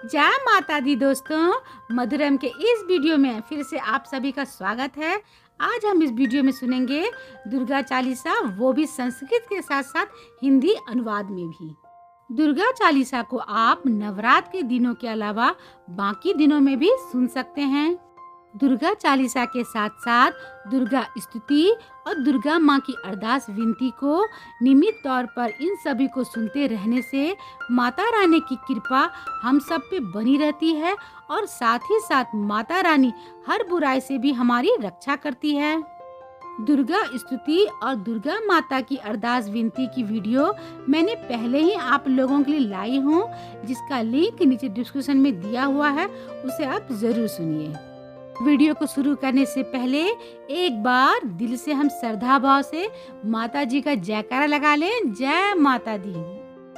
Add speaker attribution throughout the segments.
Speaker 1: जय माता दी दोस्तों, मधुरम के इस वीडियो में फिर से आप सभी का स्वागत है। आज हम इस वीडियो में सुनेंगे दुर्गा चालीसा, वो भी संस्कृत के साथ साथ हिंदी अनुवाद में भी। दुर्गा चालीसा को आप नवरात्र के दिनों के अलावा बाकी दिनों में भी सुन सकते हैं। दुर्गा चालीसा के साथ साथ दुर्गा स्तुति और दुर्गा माँ की अरदास विनती को नियमित तौर पर इन सभी को सुनते रहने से माता रानी की कृपा हम सब पे बनी रहती है और साथ ही साथ माता रानी हर बुराई से भी हमारी रक्षा करती है। दुर्गा स्तुति और दुर्गा माता की अरदास विनती की वीडियो मैंने पहले ही आप लोगों के लिए लाई हूँ, जिसका लिंक नीचे डिस्क्रिप्शन में दिया हुआ है, उसे आप जरूर सुनिए। वीडियो को शुरू करने से पहले एक बार दिल से हम श्रद्धा भाव से माता जी का जयकारा लगा लें, जय माता दी।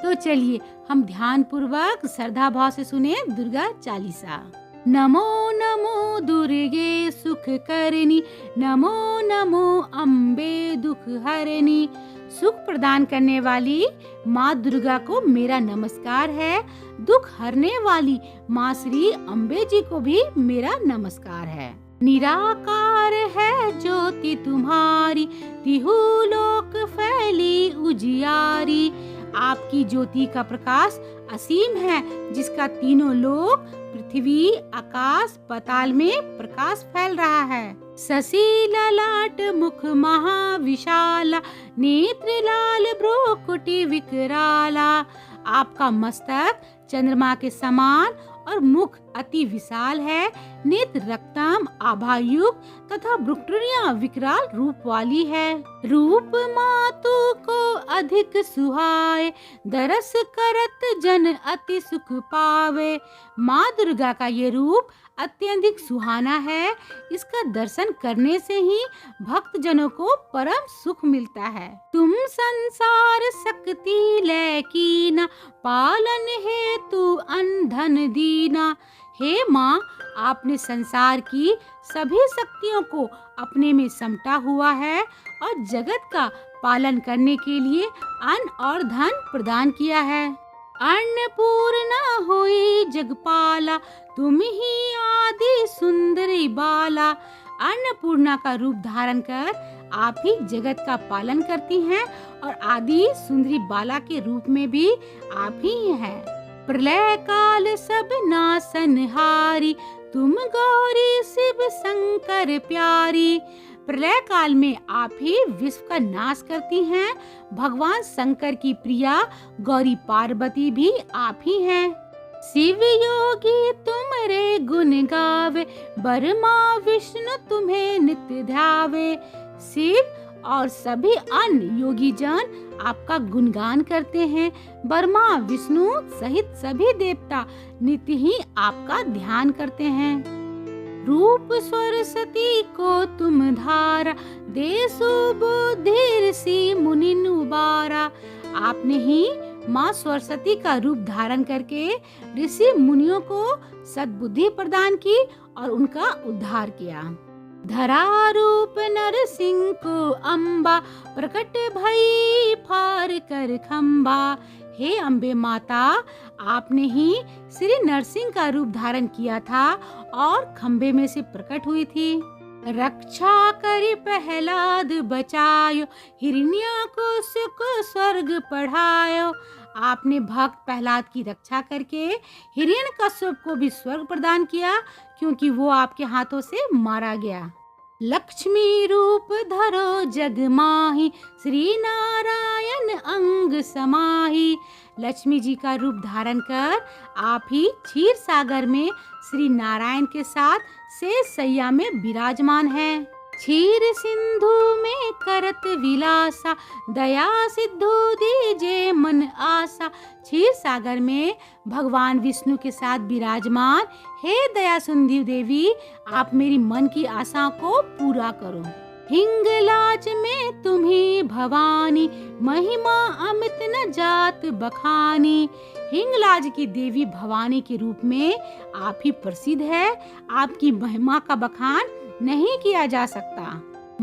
Speaker 1: तो चलिए हम ध्यान पूर्वक श्रद्धा भाव से सुने दुर्गा चालीसा। नमो नमो दुर्गे सुख करनी, नमो नमो अम्बे दुख हरनी। सुख प्रदान करने वाली माँ दुर्गा को मेरा नमस्कार है। दुख हरने वाली माँ श्री अम्बे जी को भी मेरा नमस्कार है। निराकार है ज्योति तुम्हारी, तिहु लोक फैली उजियारी। आपकी ज्योति का प्रकाश असीम है, जिसका तीनों लोक पृथ्वी आकाश पाताल में प्रकाश फैल रहा है। शशि ललाट मुख महाविशाला, नेत्र लाल भ्रूकुटि विकराला। आपका मस्तक चंद्रमा के समान और मुख अति विशाल है। नेत्र रक्तम आभायुक्त तथा भ्रुकुटियां विकराल रूप वाली है। रूप मातु को अधिक सुहाए, दरस करत जन अति सुख पावे। माँ दुर्गा का ये रूप अत्यधिक सुहाना है। इसका दर्शन करने से ही भक्त जनों को परम सुख मिलता है। तुम संसार शक्ति लैकीना, पालन हेतु अनधन दीना। हे माँ, आपने संसार की सभी शक्तियों को अपने में समटा हुआ है और जगत का पालन करने के लिए अन्न और धन प्रदान किया है। अन्नपूर्णा हुई जगपाला, तुम ही आदि सुंदरी बाला। अन्नपूर्णा का रूप धारण कर आप ही जगत का पालन करती हैं और आदि सुंदरी बाला के रूप में भी आप ही हैं। प्रलय काल सब नासनहारी, तुम गौरी शिव शंकर प्यारी। प्रलय काल में आप ही विश्व का नाश करती हैं। भगवान शंकर की प्रिया गौरी पार्वती भी आप ही हैं। शिव योगी तुम्हारे गुण गावे, ब्रह्मा विष्णु तुम्हें नित्य ध्यावे। शिव और सभी अन्य योगी जन आपका गुणगान करते हैं। ब्रह्मा विष्णु सहित सभी देवता नित्य ही आपका ध्यान करते हैं। रूप सरस्वती को तुम धारा, देसु बुद्धि ऋषि मुनि उबारा। आपने ही माँ सरस्वती का रूप धारण करके ऋषि मुनियों को सद्बुद्धि प्रदान की और उनका उद्धार किया। धरा रूप नरसिंह को अम्बा, प्रकट भई फार कर खम्बा। हे अम्बे माता, आपने ही श्री नरसिंह का रूप धारण किया था और खम्बे में से प्रकट हुई थी। रक्षा करी प्रहलाद बचायो, हिरण्याकुश को स्वर्ग पढ़ायो। आपने भक्त प्रहलाद की रक्षा करके हिरण्यकश्यप को भी स्वर्ग प्रदान किया, क्योंकि वो आपके हाथों से मारा गया। लक्ष्मी रूप धरो जग माही, श्री नारायण अंग समाही। लक्ष्मी जी का रूप धारण कर आप ही क्षीर सागर में श्री नारायण के साथ शेष सैया में विराजमान हैं। क्षीर सिंधु में करत विलासा, दया सिद्धू दीजे मन आशा। क्षीर सागर में भगवान विष्णु के साथ विराजमान हे दया सिंधु देवी, आप मेरी मन की आशा को पूरा करो। हिंगलाज में तुम्ही भवानी, महिमा अमित न जात बखानी। हिंगलाज की देवी भवानी के रूप में आप ही प्रसिद्ध है। आपकी महिमा का बखान नहीं किया जा सकता।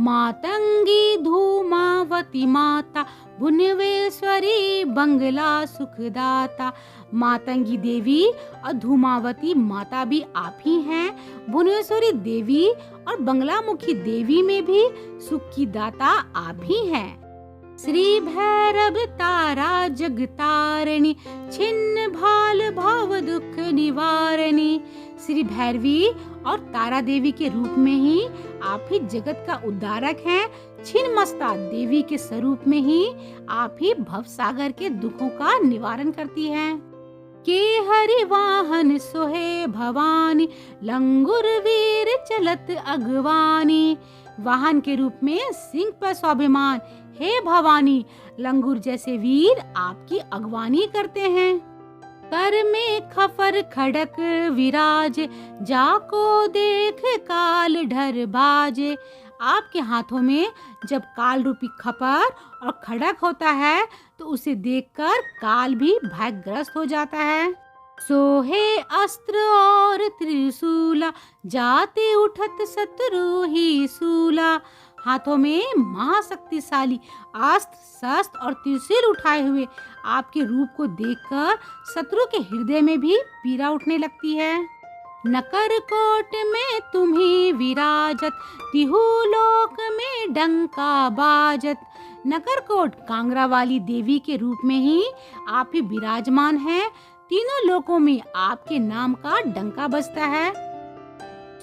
Speaker 1: मातंगी धूमावती माता, भुवनेश्वरी बंगला सुखदाता। मातंगी देवी और धूमावती माता भी आप ही हैं। भुवनेश्वरी देवी और बंगलामुखी देवी में भी सुख की दाता आप ही हैं। श्री भैरव तारा जगतारिणी, छिन्न भाल भव दुख निवारणी। श्री भैरवी और तारा देवी के रूप में ही आप ही जगत का उद्धारक हैं। छिन्नमस्ता देवी के स्वरूप में ही आप ही भव सागर के दुखों का निवारण करती हैं। के हरि वाहन सोहे भवानी, लंगुर वीर चलत अगवानी। वाहन के रूप में सिंह पर स्वाभिमान, हे भवानी लंगूर जैसे वीर आपकी अगवानी करते हैं। कर में खफर खड़क विराज, जाको देख काल ढर बाजे। आपके हाथों में जब काल रूपी खपर और खड़क होता है तो उसे देखकर काल भी भयग्रस्त हो जाता है। सोहे अस्त्र और त्रिशूला, जाते उठत शत्रु ही सूला। हाथों में महाशक्तिशाली अस्त्र शस्त्र और त्रिशूल उठाए हुए आपके रूप को देखकर शत्रु के हृदय में भी पीड़ा उठने लगती है। नकर कोट में तुम्ही विराजत, तिहु लोक में डंका बाजत। नकरकोट कांगड़ा वाली देवी के रूप में ही आप ही विराजमान हैं। तीनों लोकों में आपके नाम का डंका बजता है।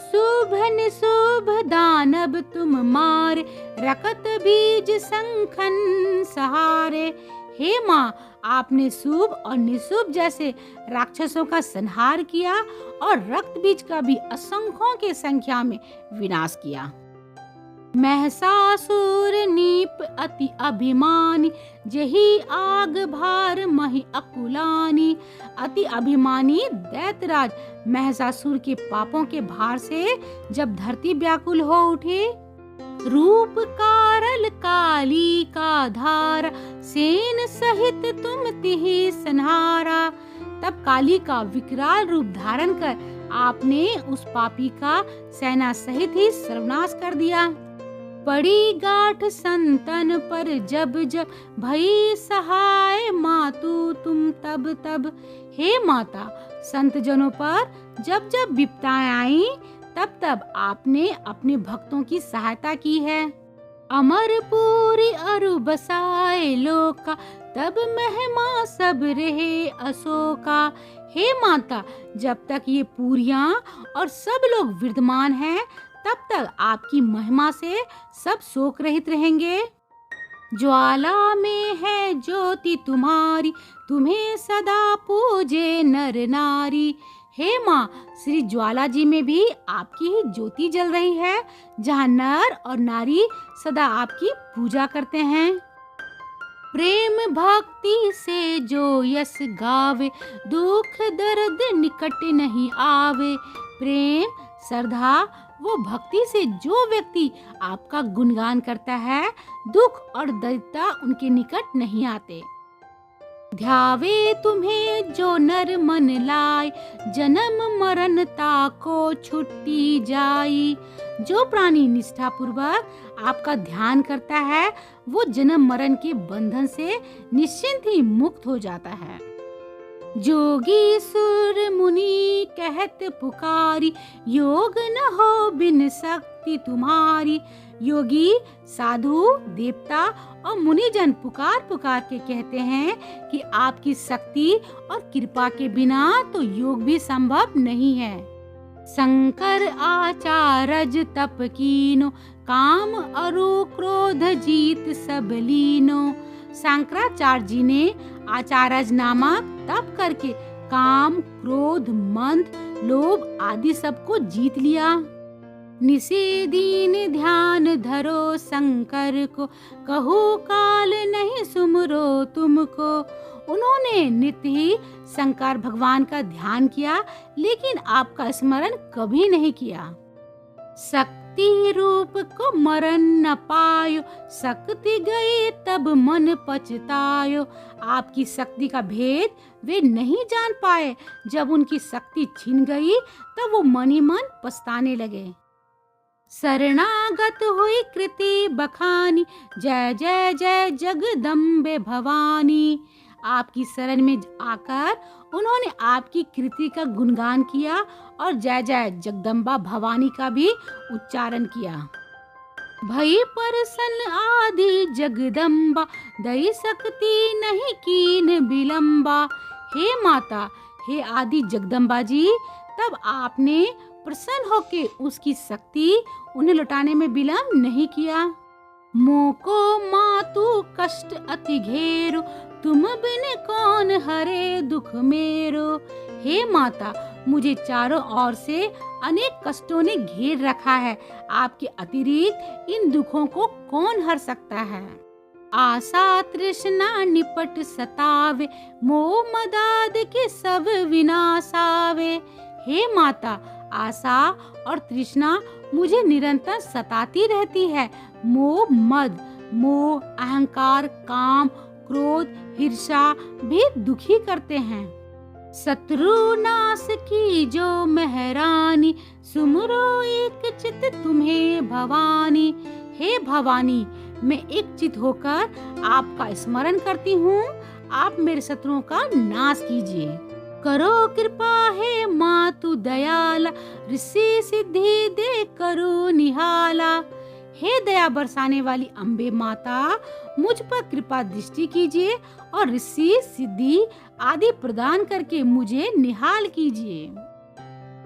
Speaker 1: शुभ निशुभ दानव तुम मारे, रकत बीज संखन सहारे। हे माँ, आपने शुभ और निशुभ जैसे राक्षसों का संहार किया और रक्त बीज का भी असंख्यों के संख्या में विनाश किया। महसासुर नीप अति अभिमानी, जही आग भार मही अकुलानी। अति अभिमानी दैत्यराज महसासुर के पापों के भार से जब धरती व्याकुल हो उठी, रूप कारल काली का धारा, सेन सहित तुम तिहि संहारा। तब काली का विकराल रूप धारण कर आपने उस पापी का सेना सहित ही सर्वनाश कर दिया। पड़ी गांठ संतन पर जब जब, भई सहाय मातु तुम तब तब। हे माता, संत जनों पर जब जब विपदाएं आई तब तब आपने अपने भक्तों की सहायता की है। अमरपुरी अरु बसाए लोका, तब महिमा सब रहे अशोका। हे माता, जब तक ये पूरियां और सब लोग विद्यमान हैं तब तक आपकी महिमा से सब शोक रहित रहेंगे। ज्वाला में है ज्योति तुम्हारी, तुम्हें सदा पूजे नर नारी। हे माँ, श्री ज्वाला जी में भी आपकी ही ज्योति जल रही है, जहाँ नर और नारी सदा आपकी पूजा करते हैं। प्रेम भक्ति से जो यस गावे, दुख दर्द निकट नहीं आवे। प्रेम श्रद्धा वो भक्ति से जो व्यक्ति आपका गुणगान करता है, दुख और दरिद्रता उनके निकट नहीं आते। ध्यावे तुम्हें जो नर मन लाए, जन्म मरण ताको छुट्टी जाई। जो प्राणी निष्ठा पूर्वक आपका ध्यान करता है वो जन्म मरण के बंधन से निश्चिंत ही मुक्त हो जाता है। जोगी सुर मुनि कहत पुकारी, योग न हो बिन शक्ति तुम्हारी। योगी साधु देवता और मुनिजन पुकार पुकार के कहते हैं कि आपकी शक्ति और कृपा के बिना तो योग भी संभव नहीं है। शंकर आचारज तप कीनो, काम अरु क्रोध जीत सब लीनो। शंकराचार्य जी ने आचारज नामक तप करके काम, क्रोध, मंद, लोभ आदि सबको जीत लिया। निशि दीन ध्यान धरो शंकर को, कहू काल नहीं सुमरो तुमको। उन्होंने नित्य ही शंकर भगवान का ध्यान किया, लेकिन आपका स्मरण कभी नहीं किया। शक्ति रूप को मरण न पायो, शक्ति गई तब मन पछतायो। आपकी शक्ति का भेद वे नहीं जान पाए। जब उनकी शक्ति छिन गई तब वो मन ही मन पछताने लगे। शरणागत हुई कृति बखानी, जय जय जय जगदम्बे भवानी। आपकी शरण में आकर उन्होंने आपकी कृति का गुणगान किया और जय जय जगदम्बा भवानी का भी उच्चारण किया। भई प्रसन्न आदि जगदम्बा, दई सकती नहीं कीन विलंबा। हे माता, हे आदि जगदम्बा जी, तब आपने प्रसन्न होके उसकी शक्ति उन्हें लौटाने में विलंब नहीं किया। मोको मातु कष्ट अति घेरो, तुम बिन कौन हरे दुख मेरो। हे माता, मुझे चारों ओर से अनेक कष्टों ने घेर रखा है, आपके अतिरिक्त इन दुखों को कौन हर सकता है। आशा तृष्णा निपट सतावे, मोह मदाद के सब विनाशावे। हे माता, आशा और तृष्णा मुझे निरंतर सताती रहती है। मोह मद, मोह, अहंकार, काम, क्रोध, ईर्ष्या भी दुखी करते हैं। शत्रु नाश की जो महरानी, सुमरो एक चित तुम्हें भवानी। हे भवानी, मैं एक चित होकर आपका स्मरण करती हूँ। आप मेरे शत्रुओं का नाश कीजिए। करो कृपा हे मातु दयाला, ऋषि सिद्धि दे करो निहाला। हे दया बरसाने वाली अम्बे माता, मुझ पर कृपा दृष्टि कीजिए और ऋषि सिद्धि आदि प्रदान करके मुझे निहाल कीजिए।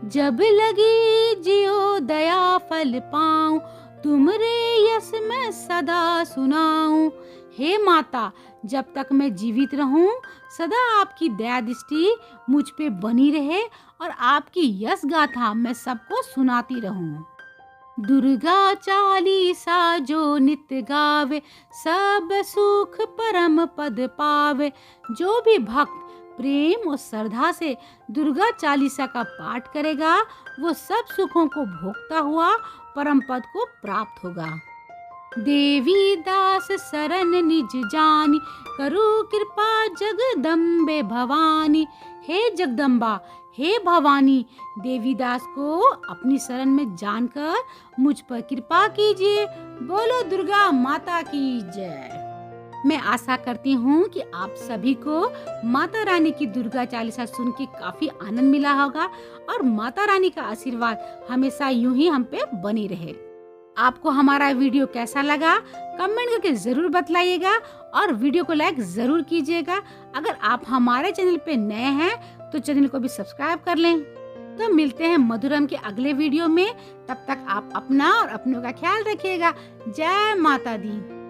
Speaker 1: जब लगी जियो दया फल पाऊं, तुमरे यश मैं सदा सुनाऊं। हे माता, जब तक मैं जीवित रहूं, सदा आपकी दया दृष्टि मुझ पे बनी रहे और आपकी यश गाथा मैं सबको सुनाती रहूं। दुर्गा चालीसा जो नित्य गावे, सब सुख परम पद पावे। जो भी भक्त प्रेम और श्रद्धा से दुर्गा चालीसा का पाठ करेगा, वो सब सुखों को भोगता हुआ परम पद को प्राप्त होगा। देवी दास शरण निज जानी, करो कृपा जगदम्बे भवानी। हे जगदम्बा, हे भवानी, देवीदास को अपनी शरण में जानकर मुझ पर कृपा कीजिए। बोलो दुर्गा माता की जय। मैं आशा करती हूँ कि आप सभी को माता रानी की दुर्गा चालीसा सुन के काफी आनंद मिला होगा और माता रानी का आशीर्वाद हमेशा यूं ही हम पे बनी रहे। आपको हमारा वीडियो कैसा लगा कमेंट करके जरूर बतलाइएगा और वीडियो को लाइक जरूर कीजिएगा। अगर आप हमारे चैनल पे नए हैं तो चैनल को भी सब्सक्राइब कर लें। तो मिलते हैं मधुरम के अगले वीडियो में। तब तक आप अपना और अपनों का ख्याल रखिएगा। जय माता दी।